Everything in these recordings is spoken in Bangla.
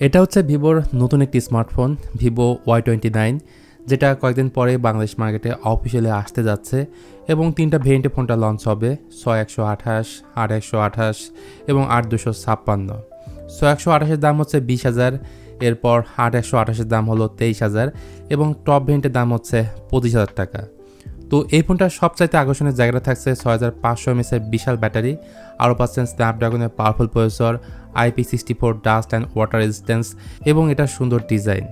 এটা হচ্ছে ভিভোর নতুন একটি স্মার্টফোন ভিভো Y29, যেটা কয়েকদিন পরে বাংলাদেশ মার্কেটে অফিসিয়ালি আসতে যাচ্ছে এবং 3টা ভেরিয়েন্টে ফোনটা লঞ্চ হবে 6128, 8128 এবং 8256। 6128-এর দাম হচ্ছে 20,000, এরপর 8128-এর দাম হলো 23,000 এবং টপ ভেরিয়েন্টের দাম হচ্ছে 25,000 টাকা। তো এই ফোনটার সবচাইতে আকর্ষণের জায়গাটা থাকছে 6500 mAh বিশাল ব্যাটারি, আরও পাচ্ছেন স্ন্যাপড্রাগনের powerful processor, IP64 dust and water resistance এবং এটার সুন্দর ডিজাইন।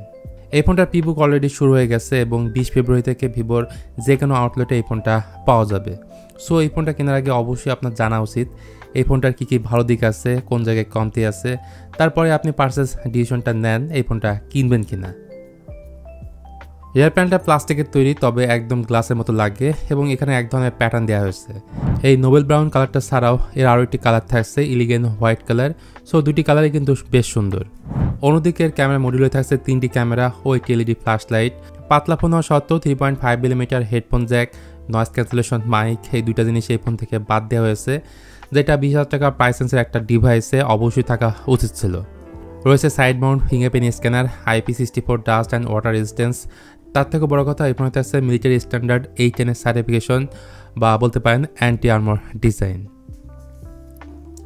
এই ফোনটার প্রিবুক অলরেডি শুরু হয়ে গেছে এবং 20 ফেব্রুয়ারি থেকে ভিভোর যে কোনো আউটলেটে এই ফোনটা পাওয়া যাবে। সো এই ফোনটা কেনার আগে অবশ্যই আপনার জানা উচিত এই ফোনটার কী কী ভালো দিক আছে, কোন জায়গায় কমতি আছে, তারপরে আপনি পারচেস ডিসিশনটা নেন এই ফোনটা কিনবেন কিনা। রিয়ার প্যানেলটা প্লাস্টিকের তৈরি, তবে একদম গ্লাসের মতো লাগে এবং এখানে এক ধরনের প্যাটার্ন দেওয়া হয়েছে। এই নোবেল ব্রাউন কালারটা ছাড়াও এর আরও একটি কালার থাকছে ইলিগেন হোয়াইট কালার। সো দুটি কালারই কিন্তু বেশ সুন্দর। অন্যদিকে এর ক্যামেরা মডিউলে থাকছে 3টি ক্যামেরা ও একটি এলইডি ফ্ল্যাশ লাইট। পাতলা ফোন হওয়া সত্ত্বেও 3.5mm headphone jack, noise cancellation mic, এই দুইটা জিনিস এই ফোন থেকে বাদ দেওয়া হয়েছে, যেটা 20,000 টাকা প্রাইস রেঞ্জের একটা ডিভাইসে অবশ্যই থাকা উচিত ছিল। রয়েছে side Mount fingerprint scanner, IP64 dust and water resistance. তার থেকে বড় কথা এই ফোনে থাকছে মিলিটারি স্ট্যান্ডার্ড 810 সার্টিফিকেশন বা বলতে পারেন অ্যান্টি আর্মর ডিজাইন।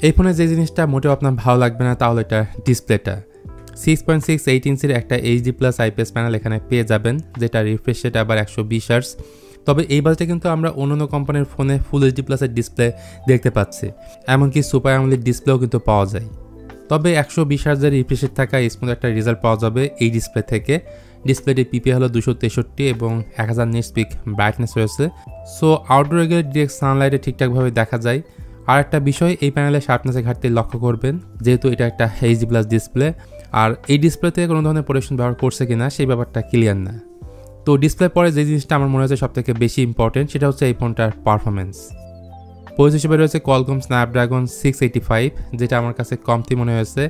এই ফোনে যে জিনিসটা মোটেও আপনার ভালো লাগবে না তা হলো এটা ডিসপ্লেটা। 6.68 ইঞ্চির একটা HD+ IPS প্যানেল এখানে পেয়ে যাবেন, যেটা রিফ্রেশ রেট আবার 120 হার্টজ। তবে এই বাজেটে কিন্তু আমরা অন্যান্য কোম্পানির ফোনে ফুল HD+ এর ডিসপ্লে দেখতে পাচ্ছি, এমনকি সুপার অ্যামোলেড ডিসপ্লেও কিন্তু পাওয়া যায়। তবে 120 হার্টজের রিফ্রেশ রেট থাকা স্মুথ একটা রেজাল্ট পাওয়া যাবে এই ডিসপ্লে থেকে। ডিসপ্লেটি পিপিআই হলো 263 এবং 1000 নিটস পিক ব্রাইটনেস রয়েছে। সো আউটডোরে গেলে ডিরেক্ট সানলাইটে ঠিকঠাকভাবে দেখা যায়। আর একটা বিষয়, এই প্যানেলে শার্পনেসের ঘাটতি লক্ষ্য করবেন, যেহেতু এটা একটা HD+ ডিসপ্লে। আর এই ডিসপ্লেতে কোনো ধরনের প্রোটেকশন ব্যবহার করছে কিনা সেই ব্যাপারটা ক্লিয়ার না। তো ডিসপ্লে পরে যে জিনিসটা আমার মনে হচ্ছে সবথেকে বেশি ইম্পর্টেন্ট সেটা হচ্ছে এই ফোনটার পারফরমেন্স। প্রসেসর হিসেবে রয়েছে কোয়ালকম স্ন্যাপড্রাগন 685, যেটা আমার কাছে কমতি মনে হয়েছে।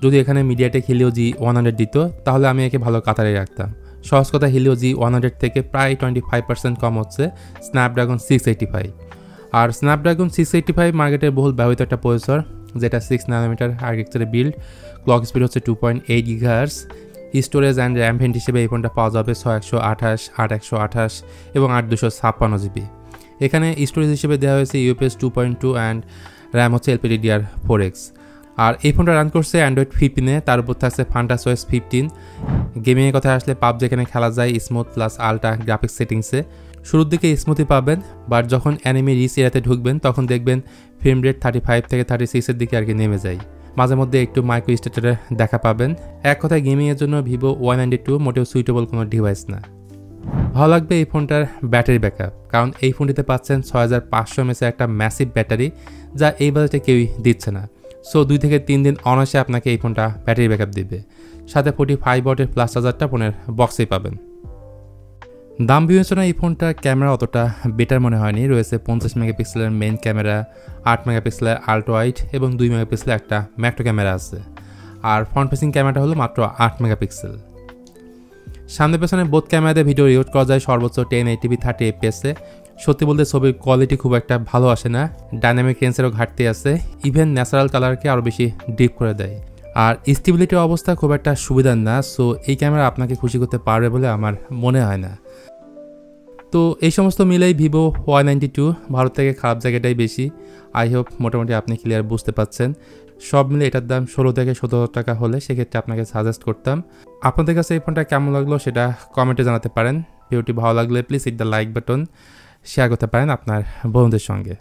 যদি এখানে মিডিয়াটেক হিলিও G100 দিত তাহলে আমি একে ভালো কাতারে রাখতাম। সহজ কথা, হিলিও G100 থেকে প্রায় 25% কম হচ্ছে স্ন্যাপড্রাগন 685। আর স্ন্যাপড্রাগন 685 মার্কেটের বহুল ব্যবহৃত একটা প্রসেসর, যেটা 6nm আর্কিটেকচারে বিল্ড। ক্লক স্পিড হচ্ছে 2.8 GHz। Storage and RAM variant হিসেবে এই ফোনটা পাওয়া যাবে 6128, 8128 এবং 8256GB। এখানে স্টোরেজ হিসেবে দেওয়া হয়েছে UFS 2.2 অ্যান্ড র্যাম হচ্ছে LPDDR4X। আর এই ফোনটা রান করছে অ্যান্ড্রয়েড 15-এ, তার উপর থাকছে FuntasOS 15। গেমিংয়ের কথা আসলে পাবজি এখানে খেলা যায় স্মুথ প্লাস আলট্রা গ্রাফিক্স সেটিংসে। শুরুর দিকে স্মুথই পাবেন, বাট যখন অ্যানিমি রিচ এরিয়াতে ঢুকবেন তখন দেখবেন ফ্রেম রেট 35 থেকে 36-এর দিকে আর কি নেমে যায়। মাঝে মধ্যে একটু মাইক্রো স্ট্যাটারে দেখা পাবেন। এক কথায় গেমিংয়ের জন্য ভিভো Y92 মোটেও সুইটেবল কোনো ডিভাইস না। ভালো লাগবে এই ফোনটার ব্যাটারি ব্যাকআপ, কারণ এই ফোনটিতে পাচ্ছেন 6500 mAh একটা ম্যাসিভ ব্যাটারি, যা এই বাজেটে কেউই দিচ্ছে না। সো 2 থেকে 3 দিন অনায়াসে আপনাকে এই ফোনটা ব্যাটারি ব্যাকআপ দিবে। সাথে 45 ওয়াটের প্লাস চার্জারটা ফোনের বক্সেই পাবেন। দাম বিবেচনায় এই ফোনটার ক্যামেরা অতটা বেটার মনে হয়নি। রয়েছে 50 মেগাপিক্সেলের মেইন ক্যামেরা, 8 মেগাপিক্সেলের আল্ট্রা ওয়াইড এবং 2 মেগাপিক্সেলের একটা ম্যাক্রো ক্যামেরা আছে। আর ফ্রন্ট ফেসিং ক্যামেরাটা হলো মাত্র 8 মেগাপিক্সেল। সামনে পেছনে বোথ ক্যামেরাতে ভিডিও রেকর্ড করা যায় সর্বোচ্চ 1080p 30 fps-এ। সত্যি বলতে ছবির কোয়ালিটি খুব একটা ভালো আসে না, ডাইনামিক রেঞ্জেরও ঘাটতি আছে, ইভেন ন্যাচারাল কালারকে আরও বেশি ডিপ করে দেয়। আর স্টেবিলিটির অবস্থা খুব একটা সুবিধার না। সো এই ক্যামেরা আপনাকে খুশি করতে পারবে বলে আমার মনে হয় না। তো এই সমস্ত মিলেই ভিভো Y92 ভারত থেকে খারাপ জায়গাটাই বেশি। আই হোপ মোটামুটি আপনি ক্লিয়ার বুঝতে পাচ্ছেন। সব মিলে এটার দাম 16 থেকে 17 টাকা হলে সেক্ষেত্রে আপনাকে সাজেস্ট করতাম। আপনাদের কাছে এই ফোনটা কেমন লাগলো সেটা কমেন্টে জানাতে পারেন। ভিডিওটি ভালো লাগলে please hit the like button, share করতে পারেন আপনার বন্ধুদের সঙ্গে।